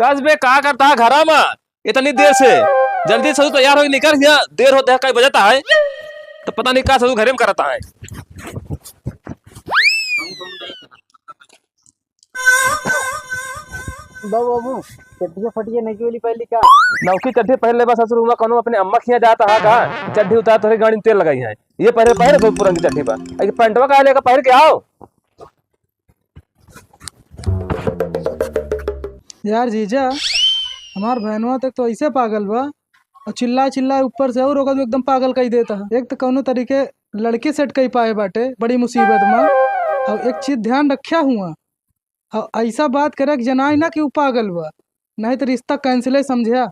कस बे का करता है घरा में इतनी देर से? जल्दी से तैयार हो निकल यहाँ, देर होता है कई बजता है तो पता नहीं का सब घरे में करता है। बाबू चड्ढी फटिया नहीं वाली पहली का नौकी चड्ढी पहले बस ससुर हुआ कौन अपने अम्मा खिया जाता है का चड्ढी उतार थोड़ी गाड़ी में तेल लगाई है ये पहले पहले तो पुरानी चड्ढी पर पेंटवा का लेकर पहन के आओ। यार जीजा हमार बहनवा तक तो ऐसे पागल बा और चिल्ला चिल्ला ऊपर से और होगा तो एकदम पागल कही देता है। एक तो कौनो तरीके लड़के सेट कही पाए बाटे बड़ी मुसीबत में। और एक चीज ध्यान रखा हुआ और ऐसा बात करे कि जनाई ना कि वो पागल बा, नहीं तो रिश्ता कैंसिल समझा,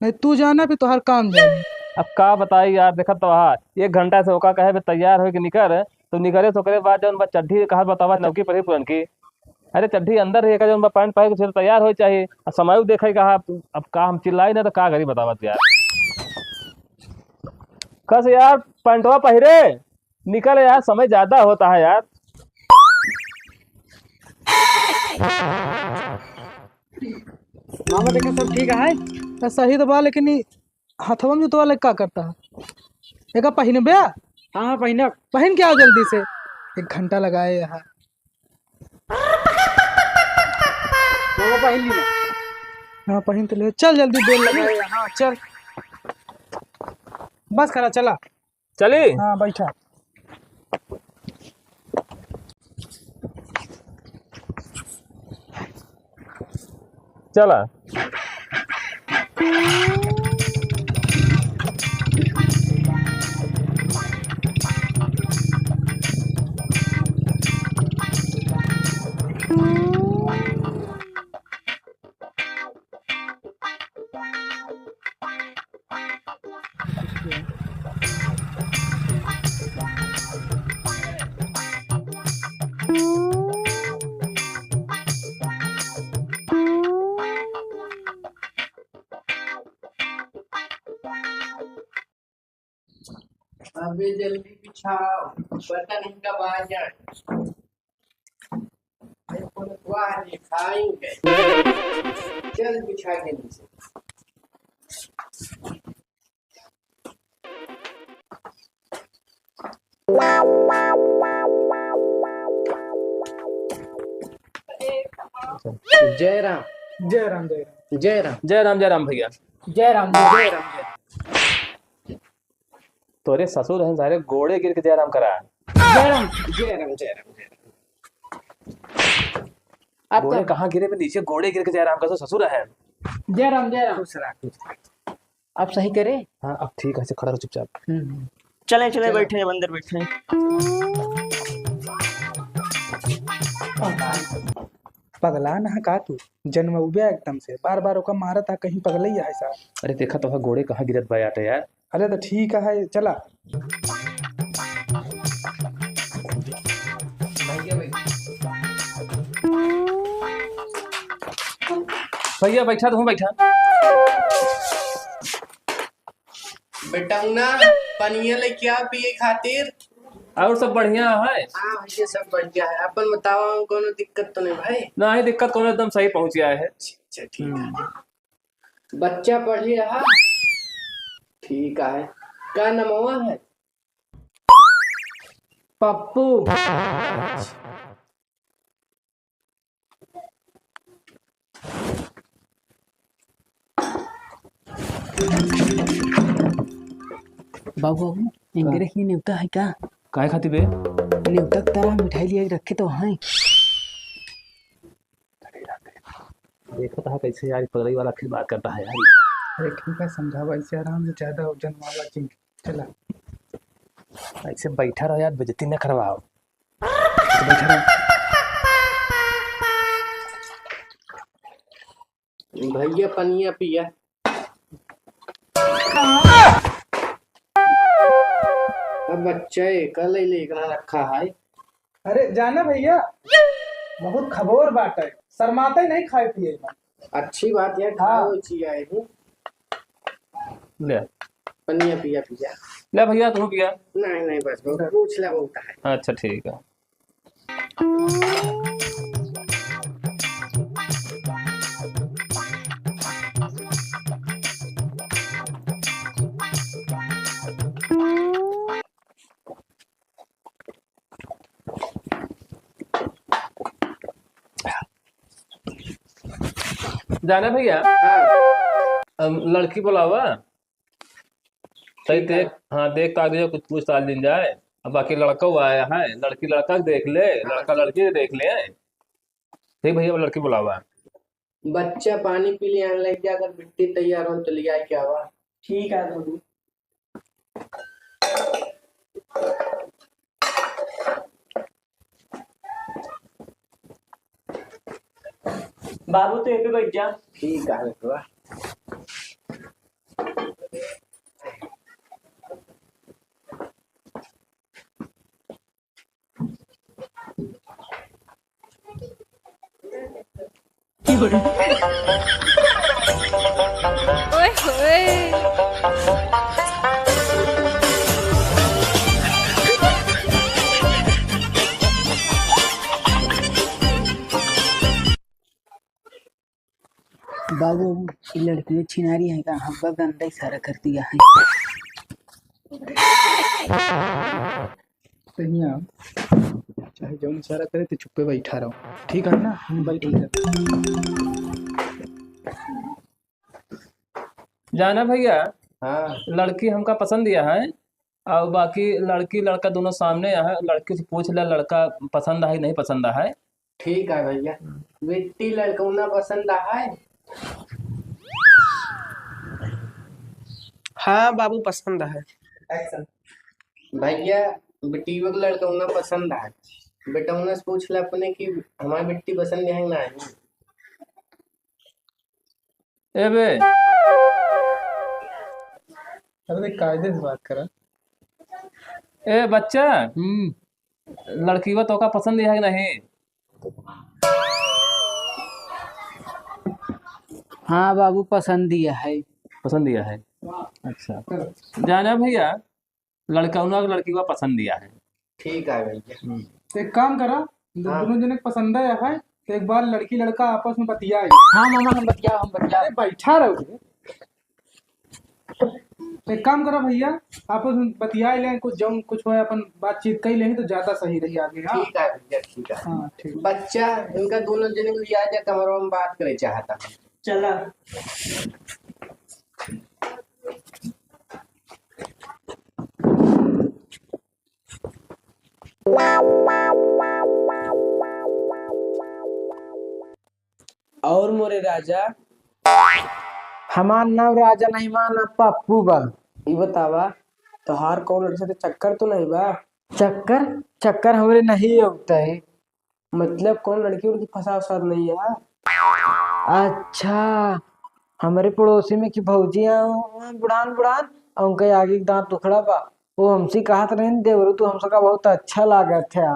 नहीं तू जाना भी तोहर काम जाने। अब का बताई यार, देखा तो एक घंटा से होका कहे तैयार हो के निकर तो निकले तो करे बाद जब चड्ढी कहा बतावा नौकी पर ही पुरन की। अरे चड्ढी अंदर है जब पैंट पहन के तैयार हो चाहिए और समय देखे कहा अब का हम चिल्लाई ना तो का करी बतावा यार। कस यार पैंटवा पहरे निकल यार, समय ज्यादा होता है यार। मामा देखे सब ठीक है। तो सही तो बा लेकिन हथवा में जुतवा लग का करता है एक पहन बे। हाँ पहना पहन के आओ जल्दी से, 1 घंटा लगाए यहाँ। मामा पहन ली ना। हाँ पहन तो ले, चल जल्दी बेल लगाए। हाँ चल बस खड़ा चला चली हाँ बैठा। चला अबे जल्दी बिछाओ पता नहीं कब आ जाए। खाएंगे चल बिछा के नीचे। जय राम जय राम जय राम जय राम जय राम। जय राम भैया। जय राम जय राम। तोरे ससुर हैं सारे गोड़े गिर के जयराम करा। जय राम जय राम जय राम जय राम। गोड़े कहाँ गिरे पे नीचे गोड़े गिर के जयराम का ससुर है। जय राम जय राम। आप सही करे। हाँ अब ठीक है, खड़ा रहो चुपचाप। चले चले बैठे हैं अंदर बैठे हैं। पगला ना का तू जन्म उबे एकदम से बार बार ओका मारत है कहीं पगल ही है साहब। अरे देखा तो गोड़े कहाँ गिरत बा यार। अरे तो ठीक है चला। भैया बैठा तो हूँ बैठा। बेटा ना पनिया लेके आ पिए खातिर। और सब बढ़िया है। हाँ भैया सब बढ़िया है। अपन बताओ कोनो दिक्कत तो नहीं भाई? ना ही दिक्कत कौन, एकदम सही पहुंच गया है। अच्छा ठीक है। बच्चा पढ़ ही रहा। ठीक है। क्या नमवा है? पप्पू। बाबू इंग्रेज ही न्यूता है क्या? काय खाती बे? न्यूता की तरह मिठाई लिए रखे तो हैं। देखो तो कैसे यार पगड़ी वाला फिर बात करता है यार। अरे ठीक है समझावा ऐसे आराम से, ज्यादा वजन वाला चीज चला। ऐसे बैठा रहो यार, बेइज्जती न करवाओ। तो बैठा रहो। भैया पनिया पिया। अब बच्चा कल ही लेकर रखा है। अरे जाना भैया बहुत खबोर बात है, शर्माते नहीं खाए पिए। अच्छी बात है। हाँ। ले पनिया पिया पिया। ले भैया तुम पिया। नहीं नहीं बस पूछ ले बोलता है। अच्छा ठीक है। जाना भैया, हाँ लड़की बुलावा सही ठीक है। देख, हाँ देख कागज कुछ कुछ साल दिन जाए। अब बाकी लड़का वो आया है, लड़की लड़का के देख ले, लड़का लड़की के देख ले। ठीक भैया, अब लड़की बुलावा। बच्चा पानी पी लिया लग गया, अगर मिट्टी तैयार हो तो लिया क्या हुआ। ठीक है बाबू। बाबू तो ये पे बैठ जा। ठीक है बेटवा। ओए होए। बाबू ये लड़की छिनारी है का हमका गंदा इशारा कर दिया है। सही आप चाहे जो इशारा करे तो चुप पे बैठा रहो, ठीक है ना? बैठ जाना भैया, हाँ लड़की हमका पसंद दिया है, और बाकी लड़की लड़का दोनों सामने है। लड़की से पूछ ले लड़का पसंद है नहीं पसंद है। ठीक है भैया। मिट्टी लड़कौना पसंद है। हाँ बाबू पसंद है। भैया बेटी को लड़कौना पसंद है। बेटौना से पूछ ले अपने कि हमारी मिट्टी पसंद है ना है। ए बे, अरे कायदे से बात करा। ए बच्चा, लड़की वो तो का पसंद है कि नहीं? हाँ बाबू पसंद दिया है। पसंद दिया है, अच्छा। जाना भैया, लड़का उन्होंने लड़की को पसंद दिया है। ठीक है भैया। तो एक काम करा, दोनों जने को पसंद है तो एक बार लड़की लड़का आपस में बतियाए। हाँ मामा हम बतिया। अरे बैठा रहो। तो एक काम करो भैया, आपस में बतियाए लें, कुछ जो कुछ हो अपन बातचीत कर लें तो ज्यादा सही रही आगे। हाँ ठीक है भैया, ठीक है। हाँ ठीक। बच्चा इनका दोनों जने को लिया जाए, कमरों में बात करे चाहता है। चला। और मोरे राजा, हमार नाम राजा नहीं माना पप्पू बा। ये बतावा तोहार कौन लड़के से चक्कर तो नहीं बा? चक्कर चक्कर हमरे नहीं होता है। मतलब कौन लड़की उनकी फंसा वसाद नहीं है? अच्छा, हमारे पड़ोसी में की भौजिया बुढ़ान बुढ़ान और उनके आगे के दांत टुकड़ा बा। वो हमसे कहा रहे देवरू तू हमसे का बहुत अच्छा लागत है।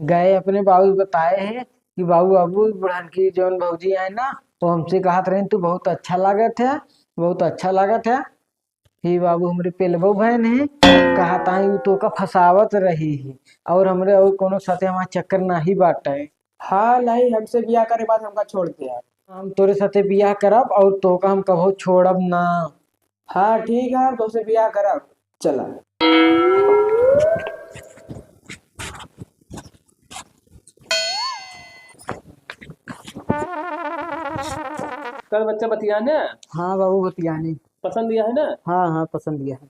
गए अपने बाबू बताए हैं कि बाबू बाबू बुढ़ान की जौन भौजी है ना, वो हमसे कहा रहे तू बहुत अच्छा लागत है, बहुत अच्छा लागत है। ही बाबू हमारे पेलबो बहन है, कहा ताई तो का फसावत रही है, और हमरे और कोनो साथे हमारा चक्कर नहीं बाटा है। हाँ नहीं, हमसे बियाह करे बाद हमका छोड़ दिया। हम तोरे साथे बियाह करब और तो का हम कभो छोड़ब ना। हाँ ठीक है, तो से बियाह करब। चला। कल बच्चा बतियाने हाँ बाबू बतियानी। पसंद दिया है ना? हाँ हाँ पसंद दिया है।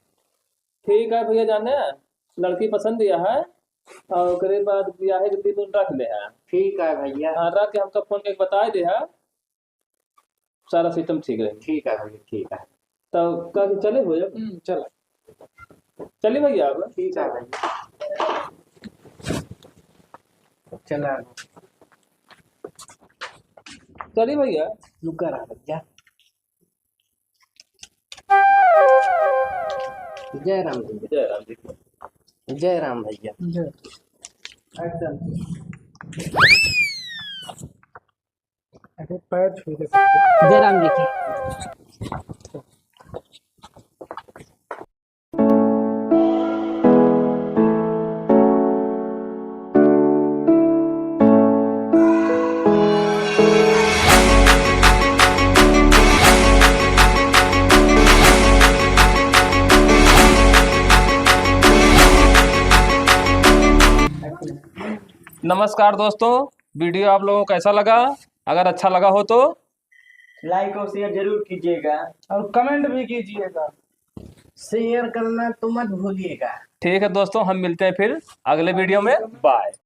ठीक है भैया, जाने लड़की पसंद दिया है, और ओकरे बाद ब्याह के दिन रख ले है। ठीक है भैया। हाँ, रख के हमका फोन करके बता दे है, सारा सिस्टम ठीक रहे। ठीक है भैया, ठीक है। तो कल चले हो चल चलिए भैया अब। ठीक है भैया, चला। चलिए भैया। रुका रहा भैया। जय राम भैया। जय राम जी। जय राम भैया। अरे पैर छू दे। जय राम जी की। नमस्कार दोस्तों, वीडियो आप लोगों को कैसा लगा? अगर अच्छा लगा हो तो लाइक और शेयर जरूर कीजिएगा। और कमेंट भी कीजिएगा। शेयर करना तो मत भूलिएगा। ठीक है दोस्तों, हम मिलते हैं फिर अगले वीडियो में। बाय।